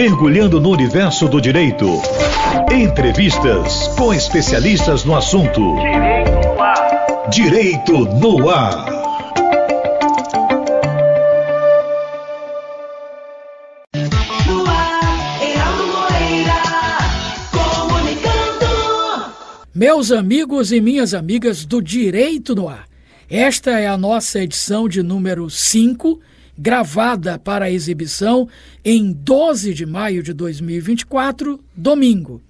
Mergulhando no universo do direito. Entrevistas com especialistas no assunto. Direito no ar. No ar, Heraldo Moreira, comunicando. Meus amigos e minhas amigas do Direito no Ar, esta é a nossa edição de número 5, gravada para exibição em 12 de maio de 2024, domingo.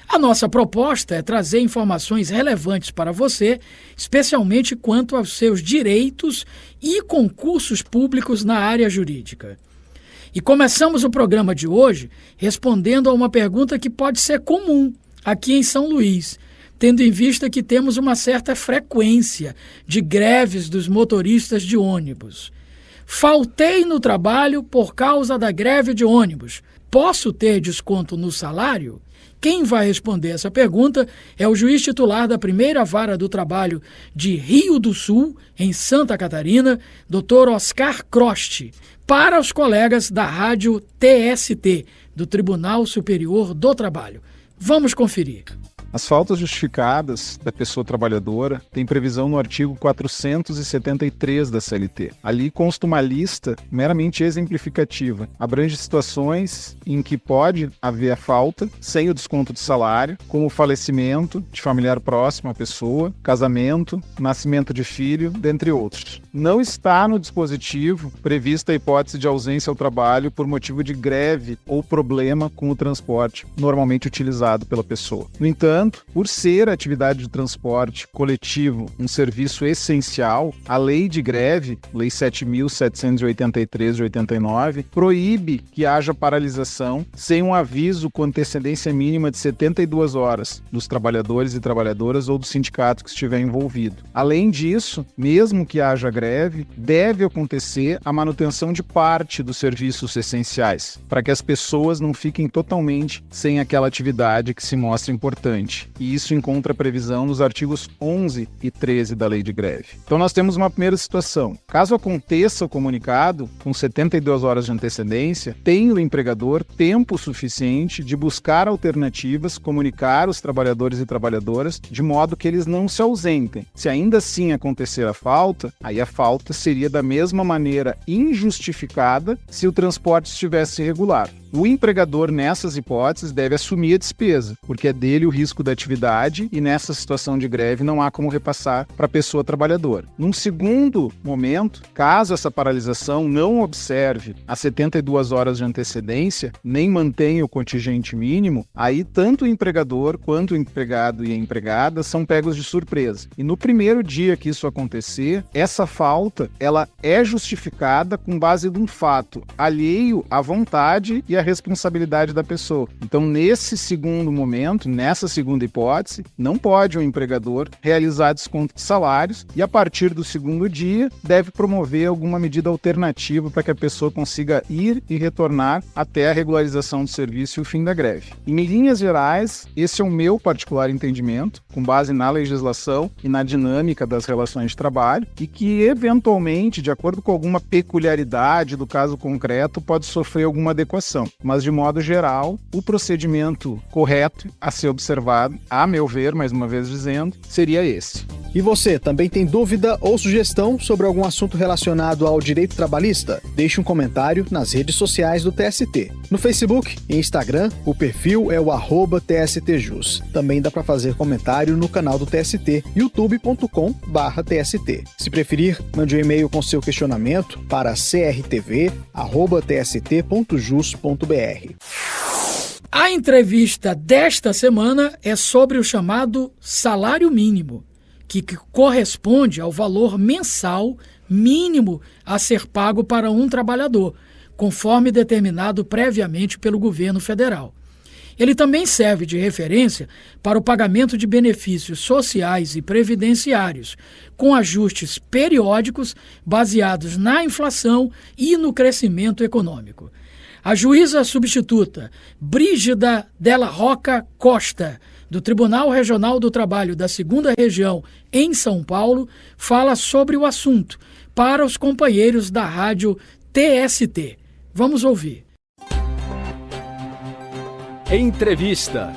A nossa proposta é trazer informações relevantes para você, especialmente quanto aos seus direitos e concursos públicos na área jurídica. E começamos o programa de hoje respondendo a uma pergunta que pode ser comum aqui em São Luís, tendo em vista que temos uma certa frequência de greves dos motoristas de ônibus. Faltei no trabalho por causa da greve de ônibus. Posso ter desconto no salário? Quem vai responder essa pergunta é o juiz titular da Primeira Vara do Trabalho de Rio do Sul, em Santa Catarina, Dr. Oscar Croste, para os colegas da Rádio TST, do Tribunal Superior do Trabalho. Vamos conferir. As faltas justificadas da pessoa trabalhadora têm previsão no artigo 473 da CLT. Ali consta uma lista meramente exemplificativa. Abrange situações em que pode haver a falta sem o desconto de salário, como falecimento de familiar próximo à pessoa, casamento, nascimento de filho, dentre outros. Não está no dispositivo prevista a hipótese de ausência ao trabalho por motivo de greve ou problema com o transporte, normalmente utilizado pela pessoa. No entanto, por ser a atividade de transporte coletivo um serviço essencial, a lei de greve, Lei 7.783 de 89, proíbe que haja paralisação sem um aviso com antecedência mínima de 72 horas dos trabalhadores e trabalhadoras ou do sindicato que estiver envolvido. Além disso, mesmo que haja greve, deve acontecer a manutenção de parte dos serviços essenciais, para que as pessoas não fiquem totalmente sem aquela atividade que se mostra importante. E isso encontra previsão nos artigos 11 e 13 da Lei de Greve. Então nós temos uma primeira situação. Caso aconteça o comunicado com 72 horas de antecedência, tem o empregador tempo suficiente de buscar alternativas, comunicar os trabalhadores e trabalhadoras, de modo que eles não se ausentem. Se ainda assim acontecer a falta, aí a falta seria da mesma maneira injustificada se o transporte estivesse irregular. O empregador, nessas hipóteses, deve assumir a despesa, porque é dele o risco da atividade e nessa situação de greve não há como repassar para a pessoa trabalhadora. Num segundo momento, caso essa paralisação não observe as 72 horas de antecedência, nem mantenha o contingente mínimo, aí tanto o empregador quanto o empregado e a empregada são pegos de surpresa. E no primeiro dia que isso acontecer, essa falta ela é justificada com base num fato alheio à vontade e à responsabilidade da pessoa. Então, nesse segundo momento, nessa segunda hipótese, não pode o empregador realizar desconto de salários e, a partir do segundo dia, deve promover alguma medida alternativa para que a pessoa consiga ir e retornar até a regularização do serviço e o fim da greve. Em linhas gerais, esse é o meu particular entendimento, com base na legislação e na dinâmica das relações de trabalho, e que, eventualmente, de acordo com alguma peculiaridade do caso concreto, pode sofrer alguma adequação. Mas, de modo geral, o procedimento correto a ser observado, a meu ver, mais uma vez dizendo, seria esse. E você, também tem dúvida ou sugestão sobre algum assunto relacionado ao direito trabalhista? Deixe um comentário nas redes sociais do TST. No Facebook e Instagram, o perfil é o @TSTJus. Também dá para fazer comentário no canal do TST, youtube.com/TST. Se preferir, mande um e-mail com seu questionamento para crtv@tst.jus.br. A entrevista desta semana é sobre o chamado salário mínimo, que corresponde ao valor mensal mínimo a ser pago para um trabalhador, conforme determinado previamente pelo governo federal. Ele também serve de referência para o pagamento de benefícios sociais e previdenciários, com ajustes periódicos baseados na inflação e no crescimento econômico. A juíza substituta Brígida Della Roca Costa, do Tribunal Regional do Trabalho da 2ª Região, em São Paulo, fala sobre o assunto para os companheiros da rádio TST. Vamos ouvir. Entrevista.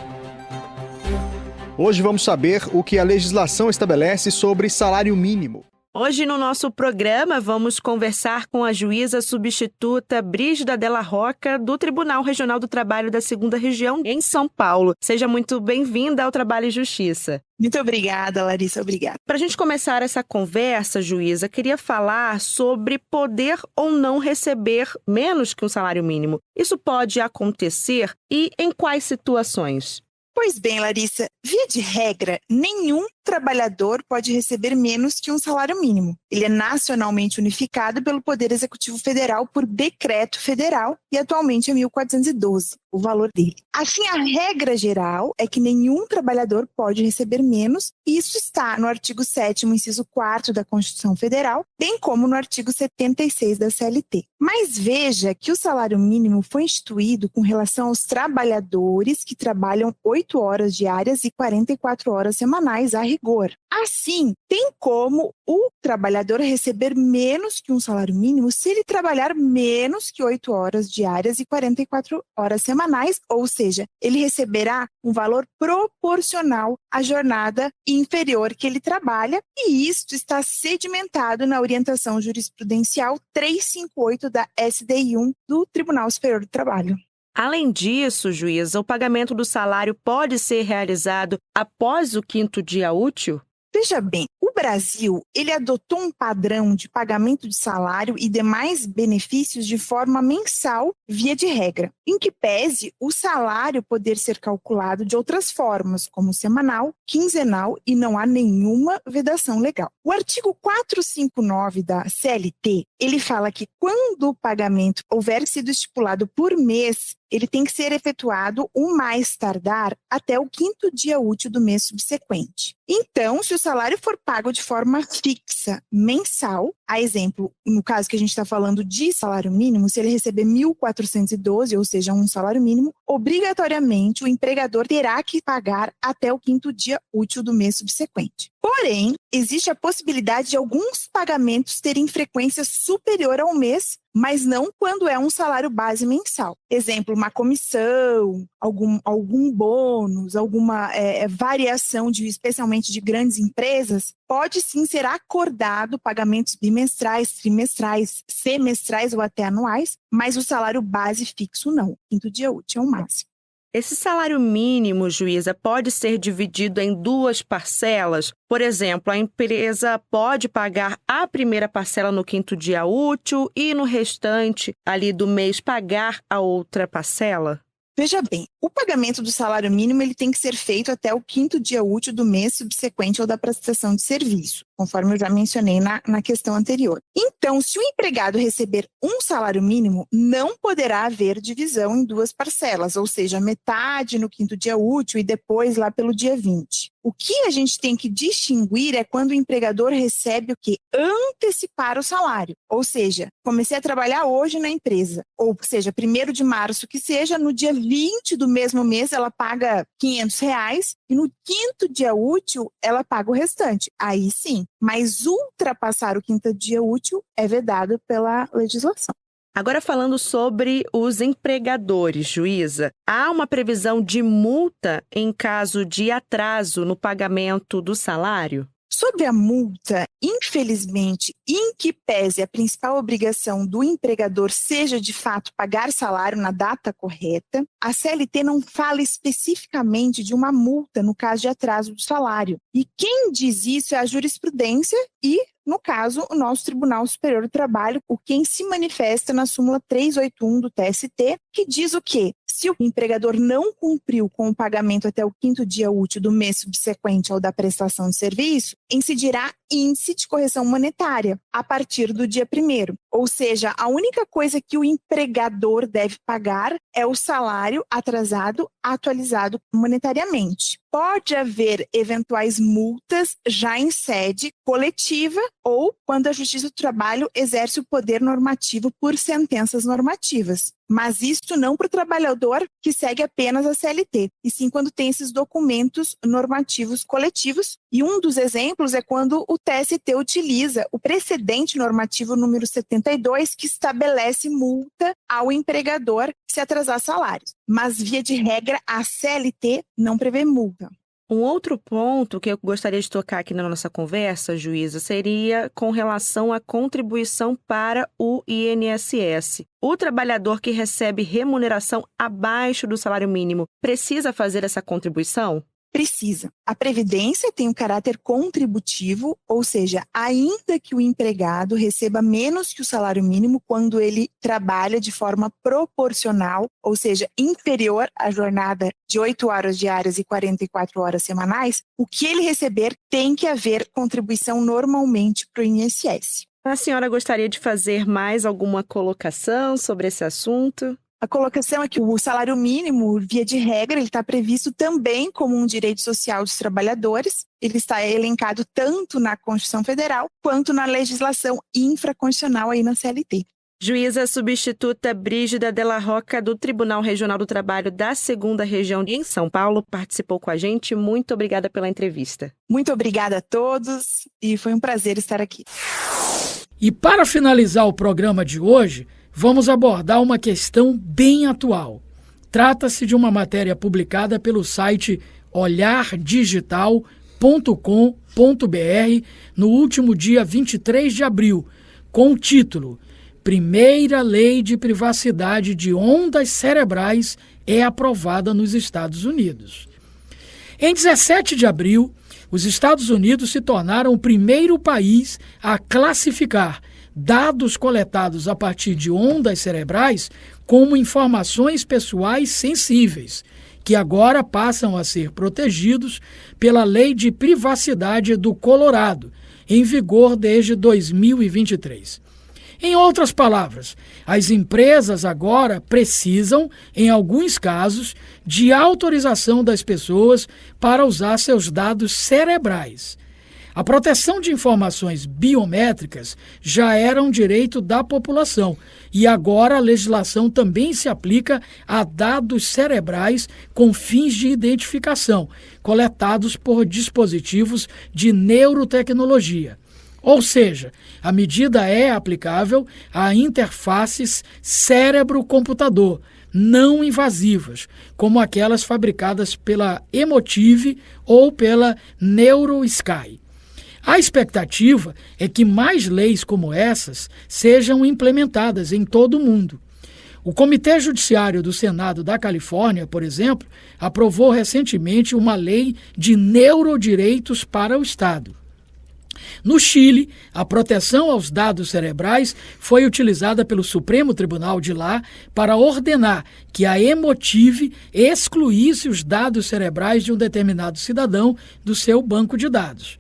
Hoje vamos saber o que a legislação estabelece sobre salário mínimo. Hoje no nosso programa vamos conversar com a juíza substituta Brígida Della Rocca do Tribunal Regional do Trabalho da 2ª Região em São Paulo. Seja muito bem-vinda ao Trabalho e Justiça. Muito obrigada, Larissa, obrigada. Para a gente começar essa conversa, juíza, queria falar sobre poder ou não receber menos que um salário mínimo. Isso pode acontecer e em quais situações? Pois bem, Larissa, via de regra, nenhum trabalhador pode receber menos que um salário mínimo. Ele é nacionalmente unificado pelo Poder Executivo Federal por decreto federal e atualmente é 1.412, o valor dele. Assim, a regra geral é que nenhum trabalhador pode receber menos, e isso está no artigo 7º, inciso 4º da Constituição Federal, bem como no artigo 76 da CLT. Mas veja que o salário mínimo foi instituído com relação aos trabalhadores que trabalham 8 horas diárias e 44 horas semanais a rigor. Assim, tem como o trabalhador receber menos que um salário mínimo se ele trabalhar menos que 8 horas diárias e 44 horas semanais, ou seja, ele receberá um valor proporcional à jornada inferior que ele trabalha, e isto está sedimentado na orientação jurisprudencial 358 da SDI1 do Tribunal Superior do Trabalho. Além disso, juíza, o pagamento do salário pode ser realizado após o 5º dia útil? Veja bem, o Brasil, ele adotou um padrão de pagamento de salário e demais benefícios de forma mensal, via de regra, em que pese o salário poder ser calculado de outras formas, como semanal, quinzenal, e não há nenhuma vedação legal. O artigo 459 da CLT, ele fala que quando o pagamento houver sido estipulado por mês, ele tem que ser efetuado o mais tardar até o 5º dia útil do mês subsequente. Então, se o salário for pago de forma fixa, mensal, a exemplo, no caso que a gente está falando de salário mínimo, se ele receber 1.412, ou seja, um salário mínimo, obrigatoriamente o empregador terá que pagar até o 5º dia útil do mês subsequente. Porém, existe a possibilidade de alguns pagamentos terem frequência superior ao mês, mas não quando é um salário base mensal. Exemplo, uma comissão, algum bônus, alguma variação, especialmente de grandes empresas, pode sim ser acordado pagamentos bimestrais, trimestrais, semestrais ou até anuais, mas o salário base fixo não. 5º dia útil é o máximo. Esse salário mínimo, juíza, pode ser dividido em 2 parcelas? Por exemplo, a empresa pode pagar a primeira parcela no 5º dia útil e no restante ali do mês pagar a outra parcela? Veja bem, o pagamento do salário mínimo ele tem que ser feito até o 5º dia útil do mês subsequente ao da prestação de serviço, conforme eu já mencionei na questão anterior. Então, se o empregado receber um salário mínimo, não poderá haver divisão em 2 parcelas, ou seja, metade no 5º dia útil e depois lá pelo dia 20. O que a gente tem que distinguir é quando o empregador recebe o quê? Antecipar o salário. Ou seja, comecei a trabalhar hoje na empresa, ou seja, 1º de março que seja, no dia 20 do mesmo mês ela paga R$500 e no 5º dia útil ela paga o restante. Aí sim, mas ultrapassar o 5º dia útil é vedado pela legislação. Agora falando sobre os empregadores, juíza, há uma previsão de multa em caso de atraso no pagamento do salário? Sobre a multa, infelizmente, em que pese a principal obrigação do empregador seja, de fato, pagar salário na data correta, a CLT não fala especificamente de uma multa no caso de atraso do salário. E quem diz isso é a jurisprudência e, no caso, o nosso Tribunal Superior do Trabalho, o quem se manifesta na súmula 381 do TST, que diz o quê? Se o empregador não cumpriu com o pagamento até o 5º dia útil do mês subsequente ao da prestação de serviço, incidirá índice de correção monetária a partir do dia 1º. Ou seja, a única coisa que o empregador deve pagar é o salário atrasado atualizado monetariamente. Pode haver eventuais multas já em sede coletiva ou quando a Justiça do Trabalho exerce o poder normativo por sentenças normativas. Mas isso não para o trabalhador que segue apenas a CLT, e sim quando tem esses documentos normativos coletivos. E um dos exemplos é quando o TST utiliza o precedente normativo número 71 62, que estabelece multa ao empregador se atrasar salários. Mas, via de regra, a CLT não prevê multa. Um outro ponto que eu gostaria de tocar aqui na nossa conversa, juíza, seria com relação à contribuição para o INSS. O trabalhador que recebe remuneração abaixo do salário mínimo precisa fazer essa contribuição? Precisa. A Previdência tem um caráter contributivo, ou seja, ainda que o empregado receba menos que o salário mínimo quando ele trabalha de forma proporcional, ou seja, inferior à jornada de 8 horas diárias e 44 horas semanais, o que ele receber tem que haver contribuição normalmente para o INSS. A senhora gostaria de fazer mais alguma colocação sobre esse assunto? A colocação é que o salário mínimo, via de regra, ele está previsto também como um direito social dos trabalhadores. Ele está elencado tanto na Constituição Federal quanto na legislação infraconstitucional aí na CLT. Juíza substituta Brígida Della Rocca, do Tribunal Regional do Trabalho da 2ª Região em São Paulo, participou com a gente. Muito obrigada pela entrevista. Muito obrigada a todos e foi um prazer estar aqui. E para finalizar o programa de hoje, vamos abordar uma questão bem atual. Trata-se de uma matéria publicada pelo site olhardigital.com.br no último dia 23 de abril, com o título Primeira Lei de Privacidade de Ondas Cerebrais é aprovada nos Estados Unidos. Em 17 de abril, os Estados Unidos se tornaram o primeiro país a classificar dados coletados a partir de ondas cerebrais como informações pessoais sensíveis, que agora passam a ser protegidos pela Lei de Privacidade do Colorado, em vigor desde 2023. Em outras palavras, as empresas agora precisam, em alguns casos, de autorização das pessoas para usar seus dados cerebrais. A proteção de informações biométricas já era um direito da população e agora a legislação também se aplica a dados cerebrais com fins de identificação, coletados por dispositivos de neurotecnologia. Ou seja, a medida é aplicável a interfaces cérebro-computador não invasivas, como aquelas fabricadas pela Emotiv ou pela NeuroSky. A expectativa é que mais leis como essas sejam implementadas em todo o mundo. O Comitê Judiciário do Senado da Califórnia, por exemplo, aprovou recentemente uma lei de neurodireitos para o Estado. No Chile, a proteção aos dados cerebrais foi utilizada pelo Supremo Tribunal de lá para ordenar que a Emotiv excluísse os dados cerebrais de um determinado cidadão do seu banco de dados.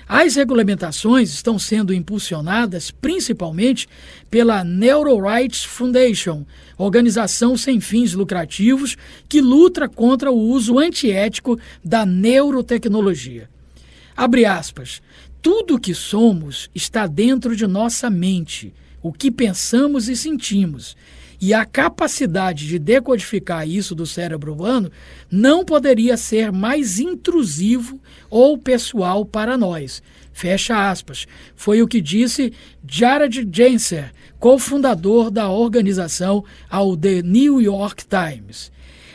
As regulamentações estão sendo impulsionadas principalmente pela NeuroRights Foundation, organização sem fins lucrativos que luta contra o uso antiético da neurotecnologia. Abre aspas. Tudo o que somos está dentro de nossa mente, o que pensamos e sentimos. E a capacidade de decodificar isso do cérebro humano não poderia ser mais intrusivo ou pessoal para nós. Fecha aspas. Foi o que disse Jared Genser, cofundador da organização, ao The New York Times.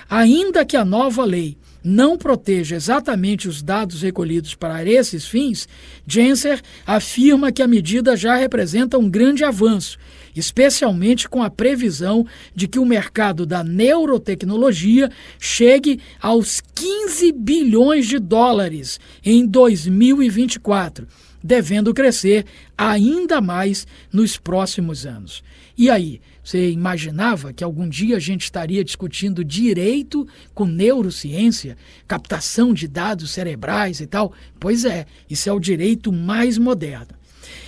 Ainda que a nova lei não proteja exatamente os dados recolhidos para esses fins, Genser afirma que a medida já representa um grande avanço, especialmente com a previsão de que o mercado da neurotecnologia chegue aos 15 bilhões de dólares em 2024, devendo crescer ainda mais nos próximos anos. E aí, você imaginava que algum dia a gente estaria discutindo direito com neurociência, captação de dados cerebrais e tal? Pois é, isso é o direito mais moderno.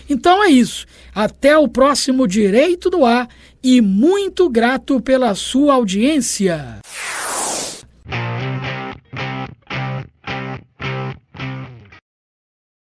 Então é isso. Até o próximo Direito no Ar e muito grato pela sua audiência.